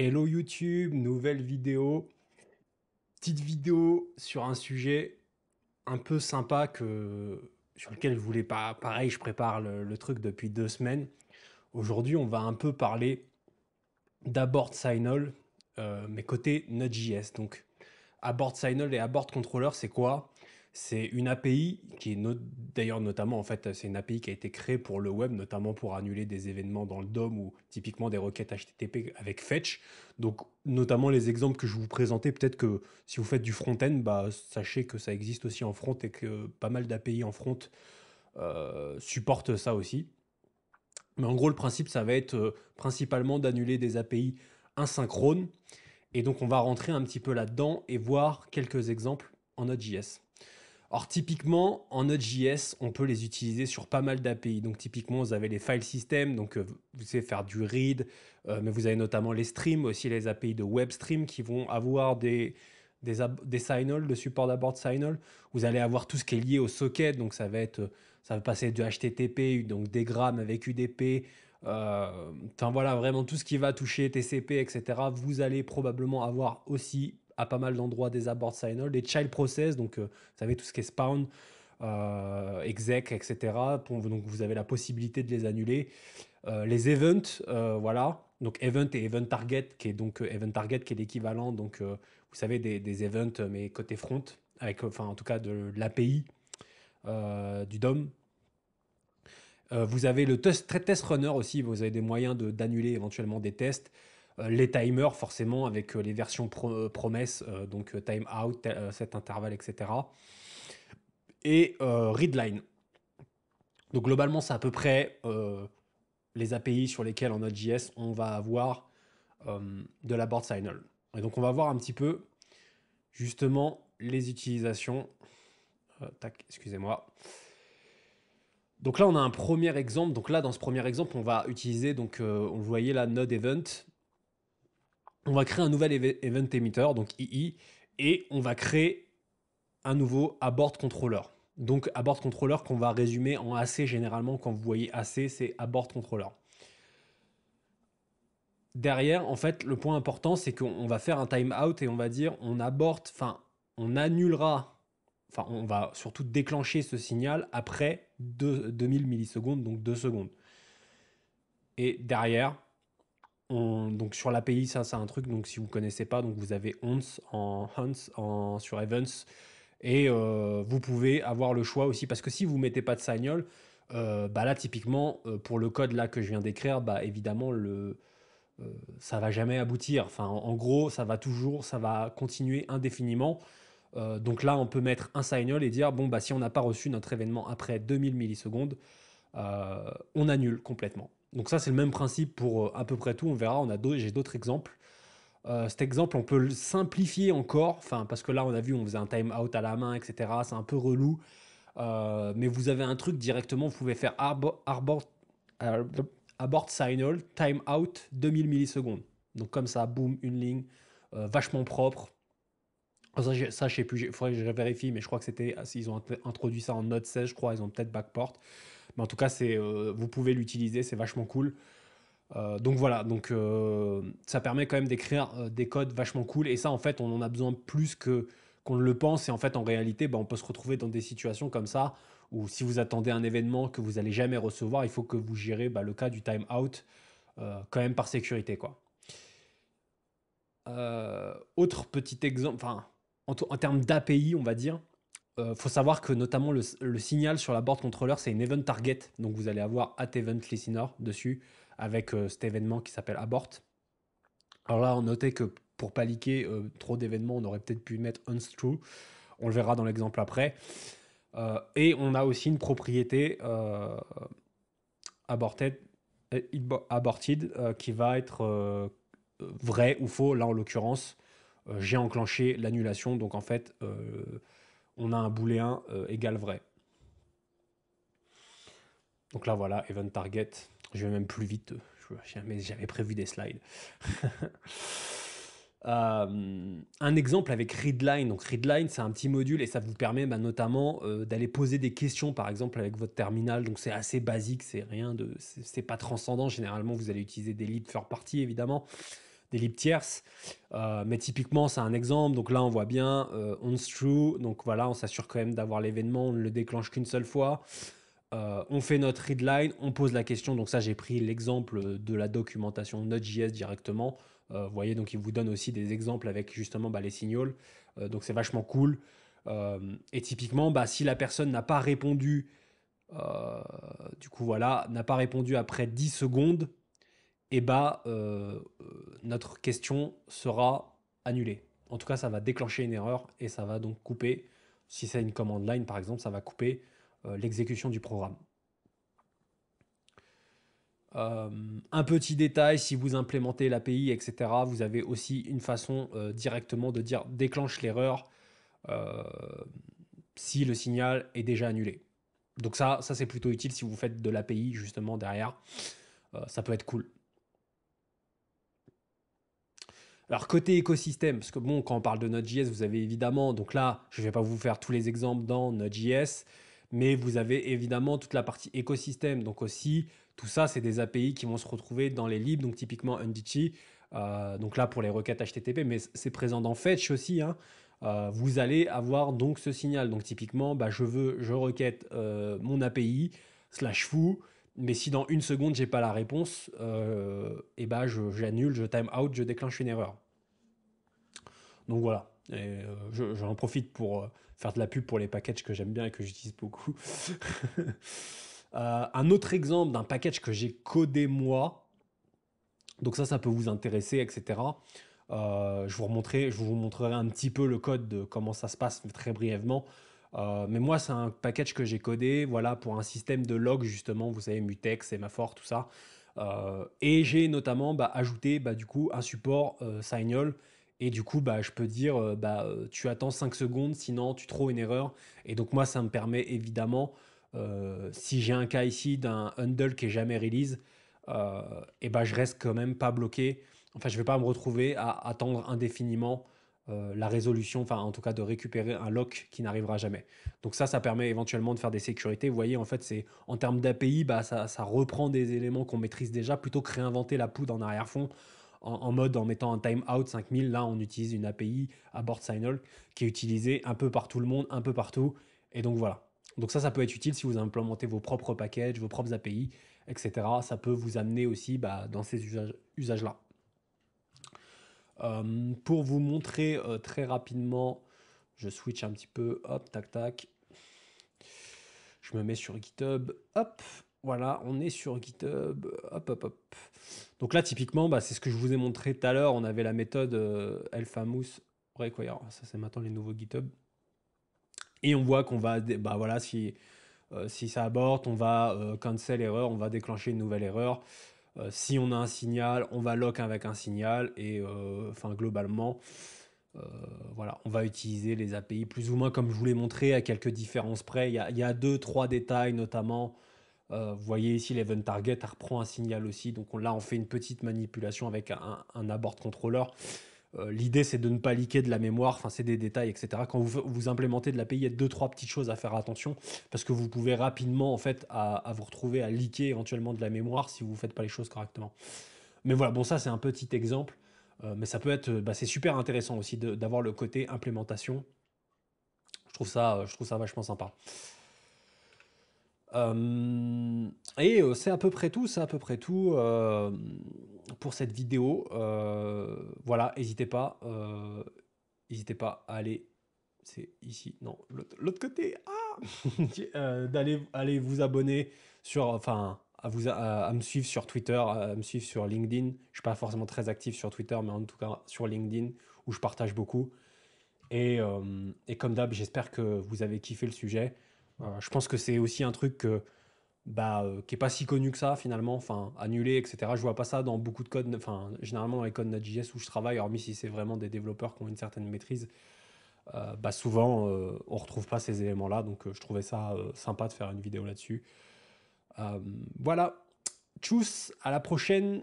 Hello YouTube, nouvelle vidéo. Petite vidéo sur un sujet un peu sympa sur lequel je voulais pas. Pareil, je prépare le truc depuis 2 semaines. Aujourd'hui, on va un peu parler d'Abort Signal, mais côté Node.js. Donc, Abort Signal et Abort Controller, c'est quoi? C'est une API qui est d'ailleurs notamment en fait, c'est une API qui a été créée pour le web, notamment pour annuler des événements dans le DOM ou typiquement des requêtes HTTP avec Fetch. Donc, notamment les exemples que je vous présentais, peut-être que si vous faites du front-end, bah, sachez que ça existe aussi en front et que pas mal d'API en front supportent ça aussi. Mais en gros, le principe, ça va être principalement d'annuler des API asynchrones. Et donc, on va rentrer un petit peu là-dedans et voir quelques exemples en Node.js. Alors typiquement, en Node.js, on peut les utiliser sur pas mal d'API. Donc typiquement, vous avez les file systems, donc vous savez faire du read, mais vous avez notamment les streams, aussi les API de WebStream qui vont avoir des signals, de support d'abord signal. Vous allez avoir tout ce qui est lié au socket, donc ça va passer de HTTP, donc des grammes avec UDP. Enfin voilà, vraiment tout ce qui va toucher TCP, etc. Vous allez probablement avoir aussi à pas mal d'endroits des abort signal, des child process, donc vous savez tout ce qui est spawn, exec, etc. Donc vous avez la possibilité de les annuler. Les events, voilà. Donc event et event target, qui est donc event target qui est l'équivalent, donc vous savez des events, mais côté front, avec enfin en tout cas de l'API du DOM. Vous avez le test runner aussi, vous avez des moyens d'annuler éventuellement des tests. Les timers, forcément, avec les versions promesses, donc time out, set intervalle, etc. Et readline. Donc globalement, c'est à peu près les API sur lesquelles en Node.js on va avoir de la board signal. Et donc on va voir un petit peu justement les utilisations. Tac, excusez-moi. Donc là, on a un premier exemple. Donc là, dans ce premier exemple, on va utiliser, donc on le voyait là, Node Event. On va créer un nouvel event emitter, donc II, et on va créer un nouveau abort controller. Donc abort controller qu'on va résumer en AC généralement. Quand vous voyez AC, c'est abort controller. Derrière, en fait, le point important, c'est qu'on va faire un timeout et on va dire on aborte, enfin, on annulera, enfin, on va surtout déclencher ce signal après 2000 millisecondes, donc 2 secondes. Et derrière, donc sur l'API, ça c'est un truc, donc si vous ne connaissez pas, donc vous avez sur Events, et vous pouvez avoir le choix aussi, parce que si vous ne mettez pas de signal, bah là typiquement, pour le code là que je viens d'écrire, bah évidemment, euh, ça va jamais aboutir. Enfin, en gros, ça va continuer indéfiniment. Donc là, on peut mettre un signal et dire, bon, bah si on n'a pas reçu notre événement après 2000 millisecondes, on annule complètement. Donc ça, c'est le même principe pour à peu près tout. On verra, j'ai d'autres exemples. Cet exemple, on peut le simplifier encore, enfin, parce que là, on a vu, on faisait un time-out à la main, etc. C'est un peu relou. Mais vous avez un truc directement, vous pouvez faire euh, abort signal, time-out, 2000 millisecondes. Donc comme ça, boum, une ligne, vachement propre. Ça, je sais plus, il faudrait que je vérifie, mais je crois que ils ont introduit ça en Node 16, je crois, ils ont peut-être backport. Mais en tout cas, vous pouvez l'utiliser, c'est vachement cool. Donc voilà, donc ça permet quand même d'écrire des codes vachement cool. Et ça, en fait, on en a besoin plus qu'on ne le pense. Et en fait, en réalité, bah, on peut se retrouver dans des situations comme ça où si vous attendez un événement que vous allez jamais recevoir, il faut que vous gérez bah, le cas du time out quand même par sécurité, quoi. Autre petit exemple, enfin, en termes d'API, on va dire, faut savoir que notamment le signal sur la board controller, c'est une event target. Donc vous allez avoir at event listener dessus avec cet événement qui s'appelle abort. Alors là, on notait que pour pas liquer trop d'événements, on aurait peut-être pu mettre unstrue. On le verra dans l'exemple après. Et on a aussi une propriété aborted, aborted qui va être vrai ou faux. Là, en l'occurrence, j'ai enclenché l'annulation. Donc en fait, on a un booléen égal vrai. Donc là, voilà, event target. Je vais même plus vite. J'avais prévu des slides. Un exemple avec Readline. Donc Readline, c'est un petit module et ça vous permet bah, notamment d'aller poser des questions, par exemple avec votre terminal. Donc c'est assez basique, c'est pas transcendant. Généralement, vous allez utiliser des libs third party évidemment. des libs tierces. Mais typiquement, c'est un exemple. Donc là, on voit bien once true. Donc voilà, on s'assure quand même d'avoir l'événement. On ne le déclenche qu'une seule fois. On fait notre readline, on pose la question. Donc ça, j'ai pris l'exemple de la documentation Node.js directement. Vous voyez, donc il vous donne aussi des exemples avec justement les signaux. Donc c'est vachement cool. Et typiquement, si la personne n'a pas répondu, du coup voilà, n'a pas répondu après 10 secondes, et notre question sera annulée. En tout cas, ça va déclencher une erreur et ça va donc couper, si c'est une command line par exemple, ça va couper l'exécution du programme. Un petit détail, si vous implémentez l'API, etc., vous avez aussi une façon directement de dire déclenche l'erreur si le signal est déjà annulé. Donc ça c'est plutôt utile si vous faites de l'API justement derrière. Ça peut être cool. Alors côté écosystème, parce que bon, quand on parle de Node.js, vous avez évidemment, donc là, je ne vais pas vous faire tous les exemples dans Node.js, mais vous avez évidemment toute la partie écosystème. Donc aussi, tout ça, c'est des API qui vont se retrouver dans les libs, donc typiquement Undici. Donc là, pour les requêtes HTTP, mais c'est présent dans Fetch aussi, hein. Vous allez avoir donc ce signal. Donc typiquement, je requête mon API /foo, mais si dans une seconde, j'ai pas la réponse, j'annule, je time out, je déclenche une erreur. Donc voilà. J'en profite pour faire de la pub pour les packages que j'aime bien et que j'utilise beaucoup. Un autre exemple d'un package que j'ai codé moi. Donc ça peut vous intéresser, etc. Je vous montrerai un petit peu le code de comment ça se passe très brièvement. Mais moi, c'est un package que j'ai codé, voilà, pour un système de log justement, vous savez, Mutex, Semaphore, tout ça. Et j'ai notamment ajouté du coup un support Signal. Et du coup, je peux dire, tu attends 5 secondes, sinon tu trouves une erreur. Et donc moi, ça me permet évidemment, si j'ai un cas ici d'un handle qui est jamais release, je reste quand même pas bloqué. Enfin, je vais pas me retrouver à attendre indéfiniment la résolution, enfin en tout cas de récupérer un lock qui n'arrivera jamais. Donc ça permet éventuellement de faire des sécurités. Vous voyez, en fait, c'est en termes d'API, ça reprend des éléments qu'on maîtrise déjà plutôt que réinventer la poudre en arrière-fond. En mode en mettant un timeout 5000, là on utilise une API à bord Signal qui est utilisée un peu par tout le monde, un peu partout. Et donc voilà. Donc ça peut être utile si vous implémentez vos propres packages, vos propres API, etc. Ça peut vous amener aussi dans ces usages-là. Pour vous montrer très rapidement, je switch un petit peu, hop, tac, tac. Je me mets sur GitHub, hop, voilà, on est sur GitHub, hop, hop, hop. Donc là, typiquement, c'est ce que je vous ai montré tout à l'heure. On avait la méthode Elfamous Require. Ça, c'est maintenant les nouveaux GitHub. Et on voit qu'on va, voilà, si ça aborte, on va cancel erreur, on va déclencher une nouvelle erreur. Si on a un signal, on va lock avec un signal. Et globalement, voilà, on va utiliser les API plus ou moins comme je vous l'ai montré à quelques différences près. Il y a 2-3 détails notamment. Vous voyez ici l'event target reprend un signal aussi. Donc là, on fait une petite manipulation avec un abort controller. L'idée, c'est de ne pas leaker de la mémoire, enfin, c'est des détails, etc. Quand vous implémentez de l'API, il y a 2-3 petites choses à faire attention, parce que vous pouvez rapidement, en fait, à vous retrouver à leaker éventuellement de la mémoire si vous ne faites pas les choses correctement. Mais voilà, bon, ça, c'est un petit exemple, mais ça peut être, c'est super intéressant aussi d'avoir le côté implémentation. Je trouve ça vachement sympa. C'est à peu près tout, pour cette vidéo. Voilà, n'hésitez pas à aller, c'est ici, non, l'autre côté, d'aller vous abonner à me suivre sur Twitter, à me suivre sur LinkedIn. Je suis pas forcément très actif sur Twitter, mais en tout cas sur LinkedIn où je partage beaucoup. Et comme d'hab, j'espère que vous avez kiffé le sujet. Je pense que c'est aussi un truc qui est pas si connu que ça finalement, enfin annulé, etc. Je vois pas ça dans beaucoup de codes, enfin généralement dans les codes Node.js où je travaille, hormis si c'est vraiment des développeurs qui ont une certaine maîtrise, souvent on retrouve pas ces éléments-là, donc je trouvais ça sympa de faire une vidéo là-dessus. Voilà, tchuss, à la prochaine.